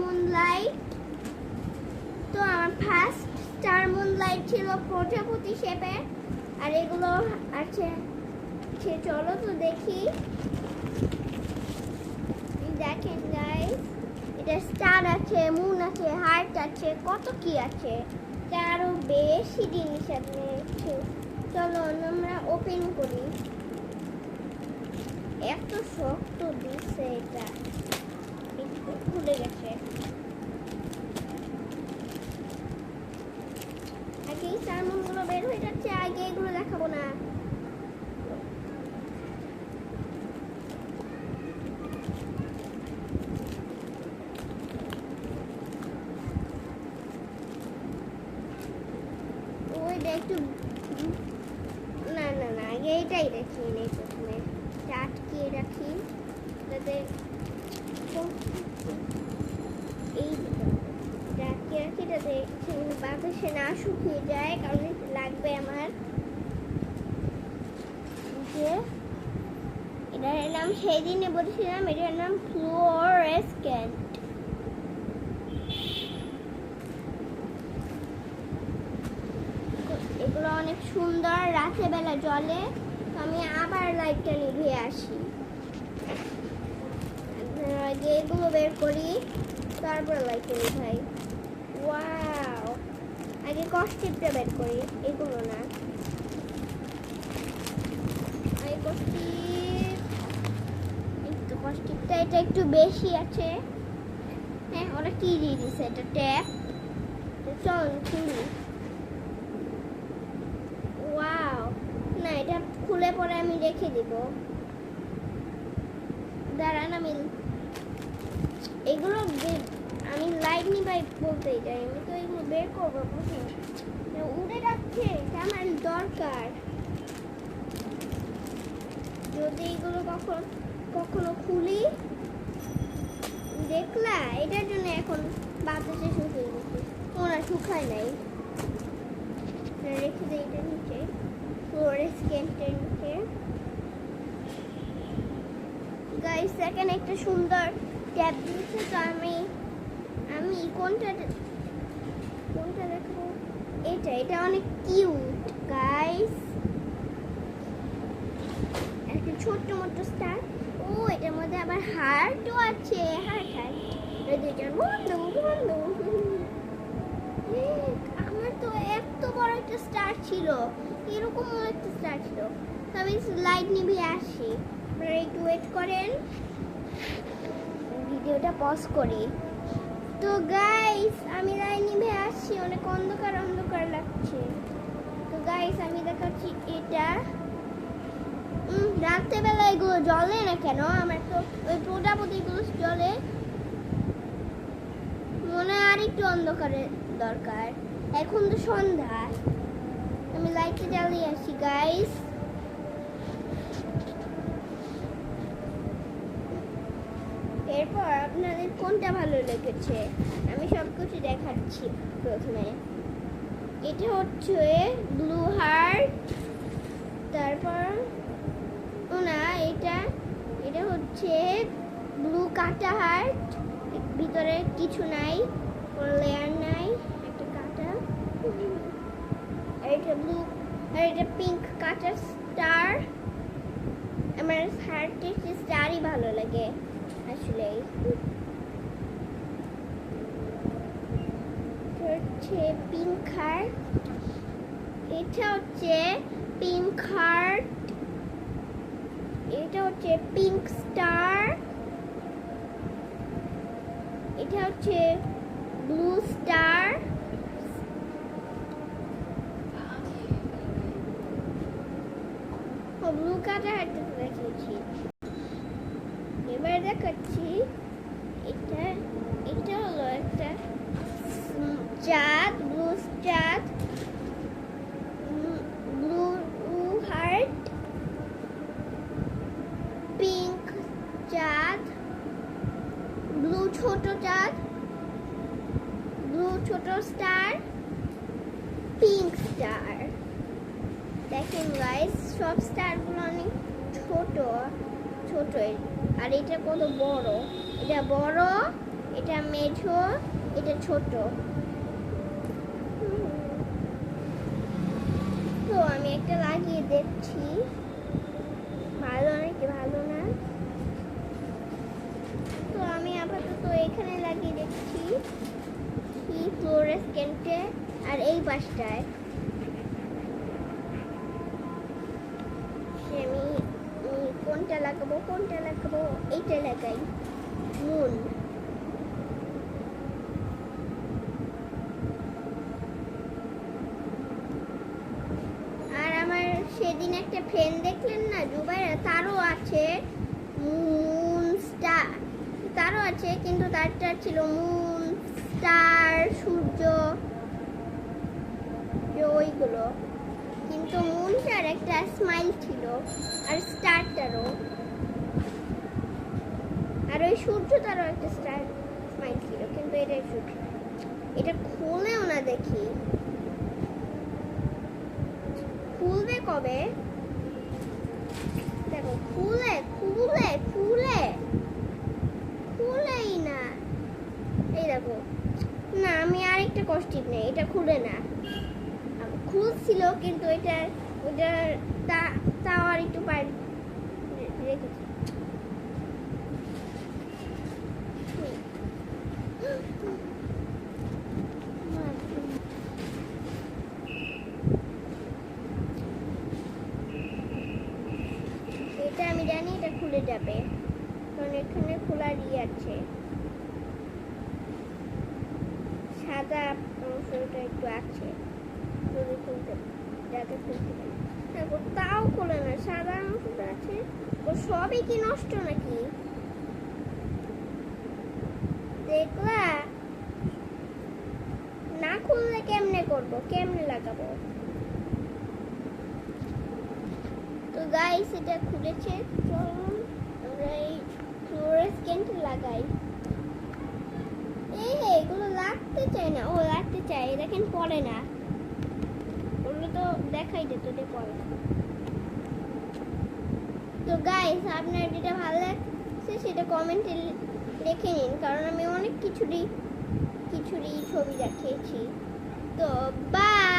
Moonlight. তো আমার first star moonlight ছিল প্রজাপতি শেপের, আর এগুলো আছে। চলো তো দেখি। দেখেন গাইস, এটা স্টার আছে, মুন আছে, হার্ট আছে, কত কি আছে। আরো বেশি জিনিস আছে। চলো আমরা ওপেন করি। এত শক্ত দিচ্ছে এটা, একটু খুলে গেছে। আগে এই সালমনগুলো বের হয়ে যাচ্ছে, আগে এগুলো দেখাবো না। ওইটা একটু না না না, আগে এটাই রাখি নেই, প্রথমে আটকিয়ে রাখি যাতে এই আটকে রাখি যাতে বাতাসে না শুকিয়ে যায়, কারণ লাগবে আমার। যে এটার নাম সেই দিনে বলেছিলাম, এটার নাম ফ্লোরেসকেন্ট। এগুলো অনেক সুন্দর, রাতের বেলা জ্বলে। আমি আবার লাইটটা নিভিয়ে আসি, আগে এগুলো বের করি, তারপর লাইটটা নিভাই। ওয়াও, আগে কস্টিপটা বের করি, এগুলো না, আগে কস্টিপটা এটা একটু বেশি আছে। হ্যাঁ, ওরা কি দিয়ে দিছে, এটা ট্যাপ। চল খুলি। ওয়াও, না এটা খুলে পরে আমি রেখে দিব। দাঁড়ান, আমি এগুলো আমি লাইট নিবাই বলতেই যাই, আমি তো এগুলো বের করবো। উড়ে যাচ্ছে, এটা আমার দরকার। যদি এগুলো কখনো খুলি, দেখলা, এটার জন্য এখন বাতাসে শুকিয়ে গেছে। ওরা শুকায় নাই, রেখে দেয় এটা নিচে, ফ্লোরেসকেন্টের নিচে। গাইস, এখানে একটা সুন্দর ট্যাব দিয়েছে। তো আমি কোনটা দেখবো? এটা অনেক কিউট গাইস। একটা ছোট্ট মোট্ট স্টার। ও, এটার মধ্যে আবার হার্টও আছে। হার্ট দুইটার বন্ধু। আমার তো এত বড় একটা স্টার ছিল, এরকম একটা স্টার ছিল। তো আমি লাইট নিভিয়ে আসি, আপনারা একটু ওয়েট করেন, ভিডিওটা পজ করি। তো গাইস, আমি লাইট নিভিয়ে আসছি, অনেক অন্ধকার অন্ধকার লাগছে। তো গাইস, আমি দেখাচ্ছি এটা। রাত্রেবেলা এগুলো জ্বলে না কেন? আমার তো ওই প্রজাপতিগুলো জ্বলে, মনে হয় আর একটু অন্ধকারের দরকার। এখন তো সন্ধ্যা, আমি লাইটটা জ্বালিয়ে আসি গাইস। এরপর আপনাদের কোনটা ভালো লেগেছে আমি সবকিছু দেখাচ্ছি। প্রথমে এটা হচ্ছে ব্লু হার্ট, তারপর না এটা হচ্ছে ব্লু কাটা হার্ট, ভিতরে কিছু নাই, কোনো লেয়ার নাই, একটা কাটা। আর এটা ব্লু, আর এটা পিঙ্ক কাটা স্টার। আমার হার্টের স্টারই ভালো লাগে আসলে। হচ্ছে পিঙ্ক হার্ট, এটা হচ্ছে পিঙ্ক হার্ট, এটা হচ্ছে পিঙ্ক স্টার, এটা হচ্ছে ব্লু স্টার, ব্লু কাটা হার্ট দেখিয়েছি। এবার দেখাচ্ছি এটা হলো একটা চাঁদ, ব্লু চাঁদ, ব্লু হার্ট, পিঙ্ক চাঁদ, ব্লু ছোট চাঁদ, ব্লু ছোট স্টার, পিঙ্ক স্টার। দেখেন গাইস, সব স্টারগুলো অনেক ছোট ছোট, আর এটা কত বড়। এটা বড়, এটা মেঝো, এটা ছোট। তো আমি একটা লাগিয়ে দেখছি, ভালো নাকি ভালো না। তো আমি আপাতত এখানে লাগিয়ে দেখছি কি ফ্লোরেসকেন্টে, আর এই পাশটায় আমি কোনটা লাগাবো, এইটা লাগাই, মুন। আর আমার সেদিন একটা ফ্রেন্ড দেখলেন না জুবাইরা, তারও আছে মুন স্টার, তারও আছে, কিন্তু তারটা ছিল মুন স্টার সূর্য ওইগুলো, কিন্তু মুনটার একটা স্মাইল ছিল আর স্টারটারও, আর ওই সূর্যটারও একটা স্টার স্মাইল ছিল, কিন্তু এটা সূর্য। এটা খুলেও না দেখি, খুলবে কবে? দেখো খুলেই না। এই দেখো না, আমি আরেকটা কষ্টিপ নেই, এটা খুলে না। খুলছিল কিন্তু ওইটা তাও আর একটু রেখেছি। এটা আমি জানি এটা খুলে যাবে, কারণ এখানে খোলার আছে, সাদা অংশটা একটু আছে, যদি খুলতে যাতে খুলতে পারি। দেখো তাও খোলে না, সাদা অংশটা আছে। ও সবই কি নষ্ট নাকি? দেখলা না খুললে কেমনে করবো, কেমনে লাগাবো? তো গাইস এটা খুলেছে, চলুন আমরা এই ফ্লোরেসকেন্ট লাগাই। এগুলো লাগতে চাই না, ও লাগতে চাই, দেখেন পড়ে না, ওগুলো তো দেখাই যেত যে পড়ে না। তো গাইস আপনার যেটা ভালো লাগছে সেটা কমেন্টে লিখে নিন, কারণ আমি অনেক কিছুরই ছবি দেখিয়েছি। তো বাই।